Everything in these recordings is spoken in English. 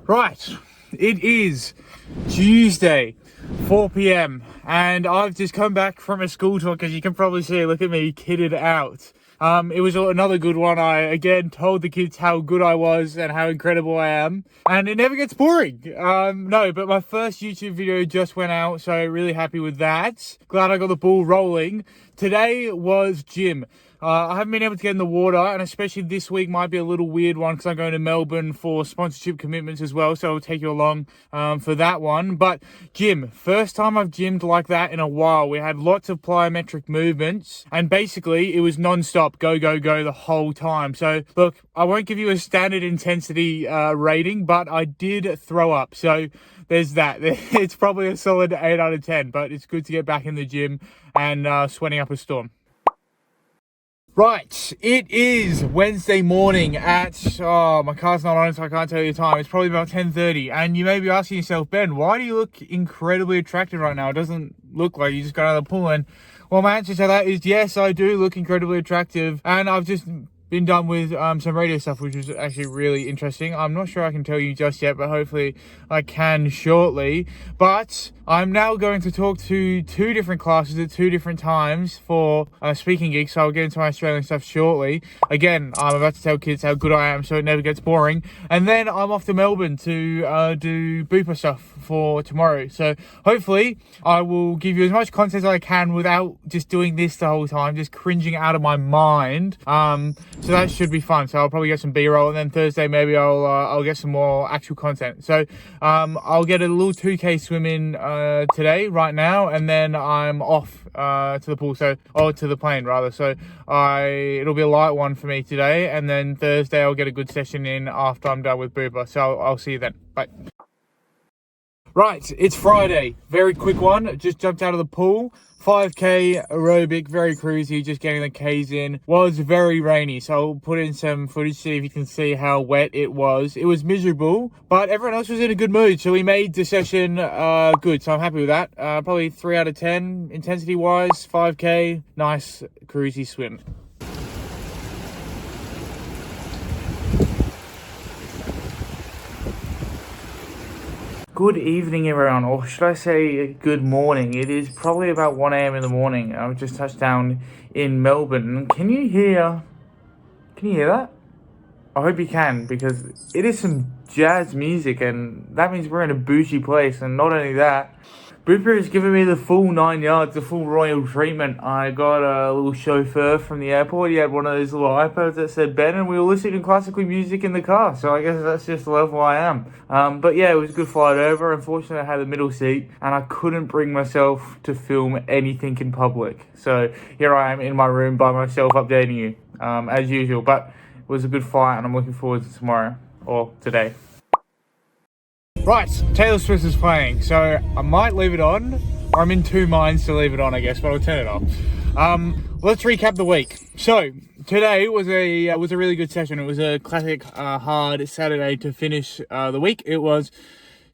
Right, it is Tuesday, 4 p.m. and I've just come back from a school talk, as you can probably see. Look at me, kitted out. It was another good one. I again told the kids how good I was and how incredible I am, and it never gets boring. No, but my first YouTube video just went out, so really happy with that. Glad I got the ball rolling. Today was gym. I haven't been able to get in the water, and especially this week might be a little weird one because I'm going to Melbourne for sponsorship commitments as well, so I'll take you along for that one. But gym, first time I've gymmed like that in a while. We had lots of plyometric movements, and basically it was non-stop, go, go, go the whole time. So look, I won't give you a standard intensity rating, but I did throw up. So there's that. It's probably a solid 8 out of 10, but it's good to get back in the gym and sweating up a storm. Right, it is Wednesday morning at, my car's not on, so I can't tell you the time. It's probably about 10:30, and you may be asking yourself, Ben, why do you look incredibly attractive right now? It doesn't look like you just got out of the pool. And well, my answer to that is yes, I do look incredibly attractive, and I've just been done with some radio stuff, which was actually really interesting. I'm not sure I can tell you just yet, but hopefully I can shortly. But I'm now going to talk to 2 different classes at 2 different times for speaking gigs, so I'll get into my Australian stuff shortly. Again, I'm about to tell kids how good I am so it never gets boring. And then I'm off to Melbourne to do booper stuff for tomorrow. So hopefully I will give you as much content as I can without just doing this the whole time, just cringing out of my mind. So that should be fun. So I'll probably get some B-roll, and then Thursday maybe I'll get some more actual content. So I'll get a little 2K swim in today, right now, and then I'm off to the pool, to the plane rather. So it'll be a light one for me today, and then Thursday I'll get a good session in after I'm done with booper. So I'll see you then. Bye. Right, it's Friday. Very quick one. Just jumped out of the pool. 5K aerobic, very cruisy, just getting the Ks in. Was very rainy, so I'll put in some footage, see if you can see how wet it was. It was miserable, but everyone else was in a good mood, so we made the session good, so I'm happy with that. Probably 3 out of 10, intensity-wise, 5K, nice cruisy swim. Good evening, everyone, or should I say good morning. It is probably about 1 a.m. in the morning. I've just touched down in Melbourne. Can you hear that? I hope you can, because it is some jazz music, and that means we're in a bougie place. And not only that, Booper has given me the full 9 yards, the full royal treatment. I got a little chauffeur from the airport. He had one of those little iPods that said Ben, and we were listening to classical music in the car. So I guess that's just the level I am. But yeah, it was a good flight over. Unfortunately, I had the middle seat, and I couldn't bring myself to film anything in public. So here I am in my room by myself, updating you, as usual. But it was a good flight, and I'm looking forward to tomorrow, or today. Right, Taylor Swift is playing, so I might leave it on, or I'm in 2 minds to leave it on, I guess, but I'll turn it off. Let's recap the week. So today was a really good session. It was a classic hard Saturday to finish the week. It was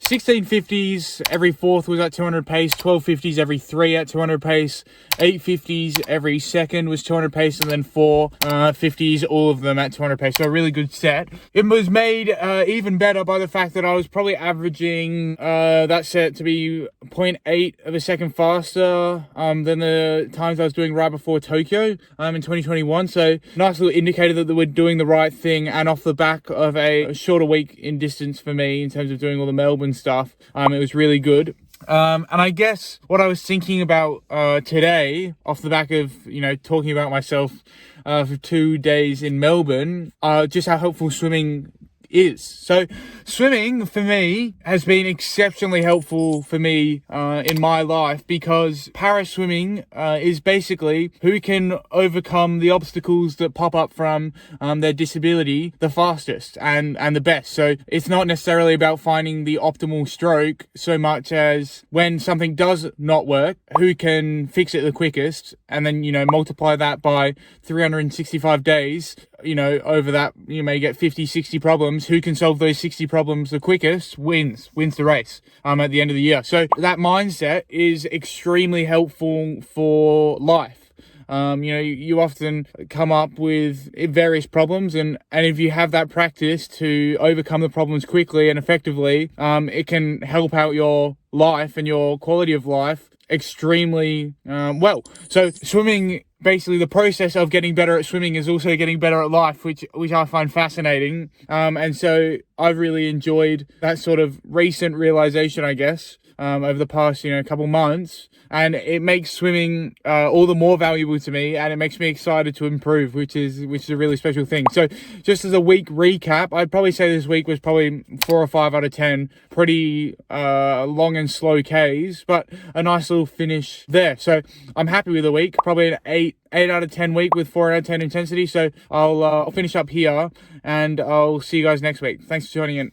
1650s every 4th was at 200 pace, 1250s every 3 at 200 pace, 850s every 2nd was 200 pace, and then 450s, all of them at 200 pace. So a really good set. It was made even better by the fact that I was probably averaging that set to be 0.8 of a second faster than the times I was doing right before Tokyo in 2021. So nice little indicator that we're doing the right thing, and off the back of a shorter week in distance for me in terms of doing all the Melbourne stuff. It was really good. And I guess what I was thinking about today, off the back of, talking about myself for 2 days in Melbourne, just how helpful swimming is. So swimming for me has been exceptionally helpful for me in my life, because para swimming is basically who can overcome the obstacles that pop up from their disability the fastest and the best. So it's not necessarily about finding the optimal stroke so much as when something does not work, who can fix it the quickest, and then multiply that by 365 days. Over that, you may get 50, 60 problems. Who can solve those 60 problems the quickest wins the race at the end of the year. So that mindset is extremely helpful for life. You often come up with various problems, and if you have that practice to overcome the problems quickly and effectively, it can help out your life and your quality of life extremely well. So swimming, basically the process of getting better at swimming is also getting better at life, which I find fascinating. And so I've really enjoyed that sort of recent realization, I guess, over the past couple months, and it makes swimming all the more valuable to me, and it makes me excited to improve, which is a really special thing. So just as a week recap, I'd probably say this week was probably 4 or 5 out of 10, pretty long and slow Ks, but a nice little finish there. So I'm happy with the week, probably an 8 out of 10 week with 4 out of 10 intensity. So I'll finish up here, and I'll see you guys next week. Thanks for joining in.